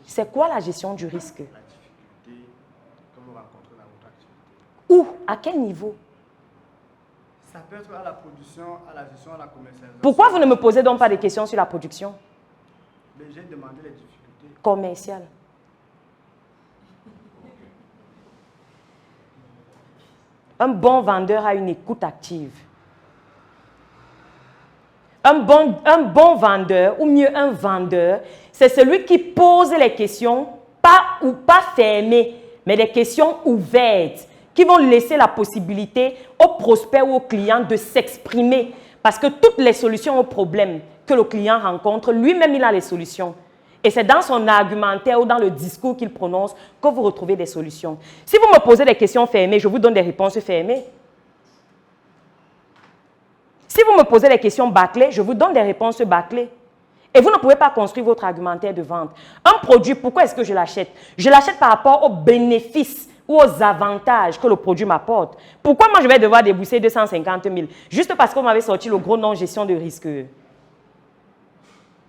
C'est quoi la gestion du risque? La difficulté que vous rencontrez dans votre activité. Où? À quel niveau? Ça peut être à la production, à la gestion, à la commercialisation. Pourquoi vous ne me posez donc pas des questions sur la production? Mais j'ai demandé les difficultés. Commerciale. Un bon vendeur a une écoute active. Un bon vendeur, ou mieux un vendeur, c'est celui qui pose les questions, pas fermées, mais des questions ouvertes, qui vont laisser la possibilité aux prospects ou aux clients de s'exprimer. Parce que toutes les solutions aux problèmes que le client rencontre, lui-même, il a les solutions. Et c'est dans son argumentaire ou dans le discours qu'il prononce que vous retrouvez des solutions. Si vous me posez des questions fermées, je vous donne des réponses fermées. Si vous me posez des questions bâclées, je vous donne des réponses bâclées. Et vous ne pouvez pas construire votre argumentaire de vente. Un produit, pourquoi est-ce que je l'achète? Je l'achète par rapport aux bénéfices ou aux avantages que le produit m'apporte. Pourquoi moi je vais devoir débourser 250 000 juste parce qu'on m'avait sorti le gros nom gestion de risque?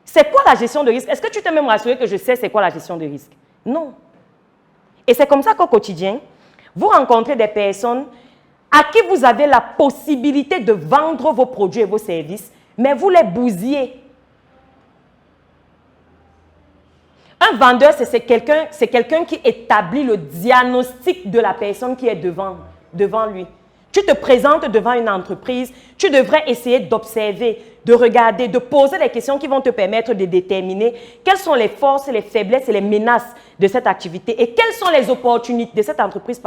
C'est quoi la gestion de risque? Est-ce que tu t'es même rassuré que je sais c'est quoi la gestion de risque? Non. Et c'est comme ça qu'au quotidien, vous rencontrez des personnes à qui vous avez la possibilité de vendre vos produits et vos services, mais vous les bousillez. Un vendeur, c'est quelqu'un qui établit le diagnostic de la personne qui est devant lui. Tu te présentes devant une entreprise, tu devrais essayer d'observer, de regarder, de poser des questions qui vont te permettre de déterminer quelles sont les forces, les faiblesses et les menaces de cette activité et quelles sont les opportunités de cette entreprise,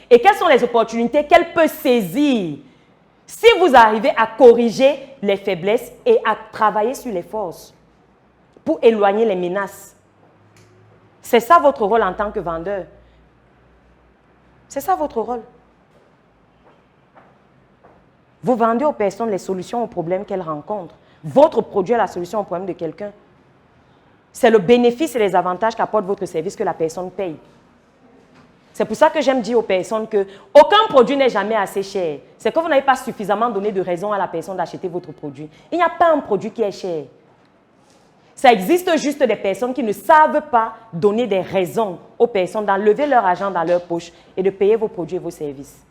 et quelles sont les opportunités qu'elle peut saisir si vous arrivez à corriger les faiblesses et à travailler sur les forces pour éloigner les menaces. C'est ça votre rôle en tant que vendeur. C'est ça votre rôle. Vous vendez aux personnes les solutions aux problèmes qu'elles rencontrent. Votre produit est la solution au problème de quelqu'un. C'est le bénéfice et les avantages qu'apporte votre service que la personne paye. C'est pour ça que j'aime dire aux personnes qu'aucun produit n'est jamais assez cher. C'est que vous n'avez pas suffisamment donné de raison à la personne d'acheter votre produit. Il n'y a pas un produit qui est cher. Ça existe juste des personnes qui ne savent pas donner des raisons aux personnes d'enlever leur argent dans leur poche et de payer vos produits et vos services.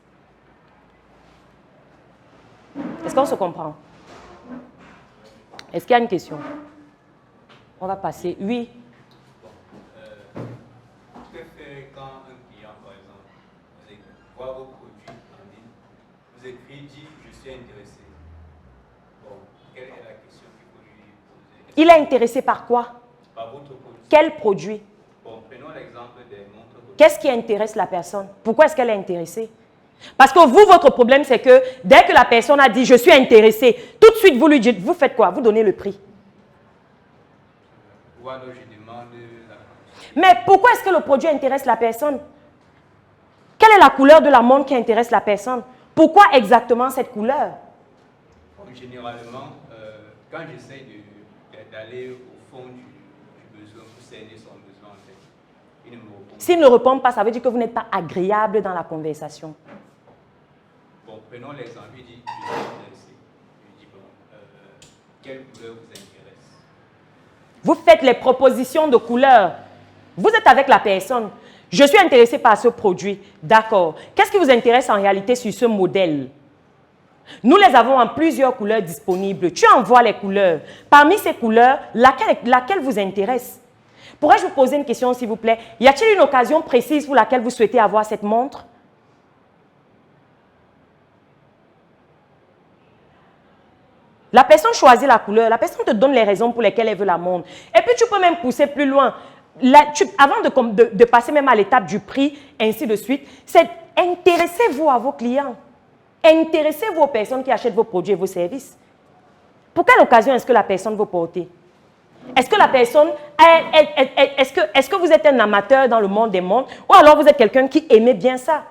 Est-ce qu'on se comprend? Est-ce qu'il y a une question? On va passer. Oui. Que faire quand un client, par exemple, vous voit vos produits en ligne, vous écrit, dit, je suis intéressé. Bon, quelle est la question qu'il faut lui poser? Il est intéressé par quoi? Par votre produit. Quel produit? Bon, prenons l'exemple des montres. Qu'est-ce qui intéresse la personne? Pourquoi est-ce qu'elle est intéressée? Parce que vous, votre problème, c'est que dès que la personne a dit « je suis intéressé », tout de suite, vous lui dites, vous faites quoi? Vous donnez le prix. Ou alors je demande la... Mais pourquoi est-ce que le produit intéresse la personne? Quelle est la couleur de la montre qui intéresse la personne? Pourquoi exactement cette couleur? Généralement, quand j'essaie d'aller au fond du besoin, pour cerner son besoin, en fait, il ne me répond pas. S'il ne répond pas, ça veut dire que vous n'êtes pas agréable dans la conversation. Bon, prenons l'exemple, il dit, je suis intéressé. Je lui dis, bon, quelle couleur vous intéresse? Vous faites les propositions de couleurs. Vous êtes avec la personne. Je suis intéressé par ce produit. D'accord. Qu'est-ce qui vous intéresse en réalité sur ce modèle? Nous les avons en plusieurs couleurs disponibles. Tu envoies les couleurs. Parmi ces couleurs, laquelle vous intéresse? Pourrais-je vous poser une question, s'il vous plaît? Y a-t-il une occasion précise pour laquelle vous souhaitez avoir cette montre? La personne choisit la couleur, la personne te donne les raisons pour lesquelles elle veut la montre. Et puis tu peux même pousser plus loin. Avant de passer même à l'étape du prix, ainsi de suite, c'est intéressez-vous à vos clients. Intéressez-vous aux personnes qui achètent vos produits et vos services. Pour quelle occasion est-ce que la personne veut porter? Est-ce que la personne, est-ce que vous êtes un amateur dans le monde des montres ou alors vous êtes quelqu'un qui aimait bien ça?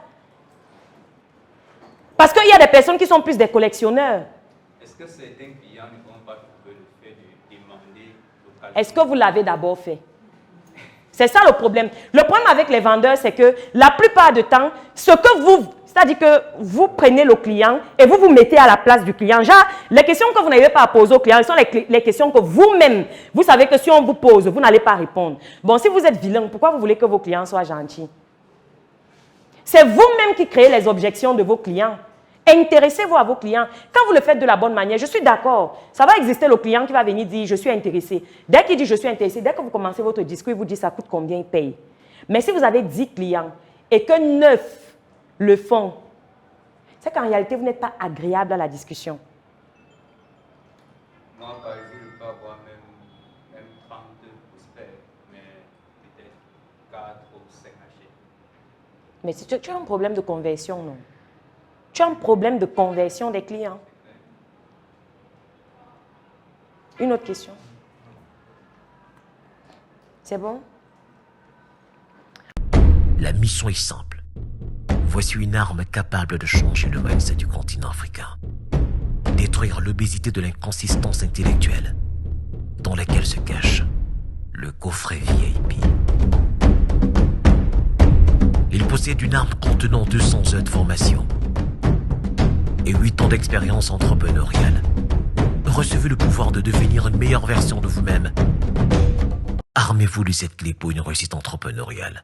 Parce qu'il y a des personnes qui sont plus des collectionneurs. Est-ce que certains clients ne vont pas trouver le fait de demander localement? Est-ce que vous l'avez d'abord fait? C'est ça le problème. Le problème avec les vendeurs, c'est que la plupart du temps, C'est-à-dire que vous prenez le client et vous vous mettez à la place du client. Genre, les questions que vous n'avez pas à poser au client, ce sont les questions que vous-même, vous savez que si on vous pose, vous n'allez pas répondre. Bon, si vous êtes vilain, pourquoi vous voulez que vos clients soient gentils? C'est vous-même qui créez les objections de vos clients. Intéressez-vous à vos clients. Quand vous le faites de la bonne manière, je suis d'accord. Ça va exister le client qui va venir dire « je suis intéressé ». Dès qu'il dit « je suis intéressé », dès que vous commencez votre discours, il vous dit « ça coûte combien, il paye ». Mais si vous avez 10 clients et que 9 le font, c'est qu'en réalité, vous n'êtes pas agréable à la discussion. Moi, par exemple, je peux avoir même 30 prospects, mais peut-être 4 ou 5 achètes. Mais si tu as un problème de conversion, non? Tu as un problème de conversion des clients. Une autre question? C'est bon? La mission est simple. Voici une arme capable de changer le mindset du continent africain. Détruire l'obésité de l'inconsistance intellectuelle dans laquelle se cache le coffret VIP. Il possède une arme contenant 200 heures de formation et 8 ans d'expérience entrepreneuriale. Recevez le pouvoir de devenir une meilleure version de vous-même. Armez-vous de cette clé pour une réussite entrepreneuriale.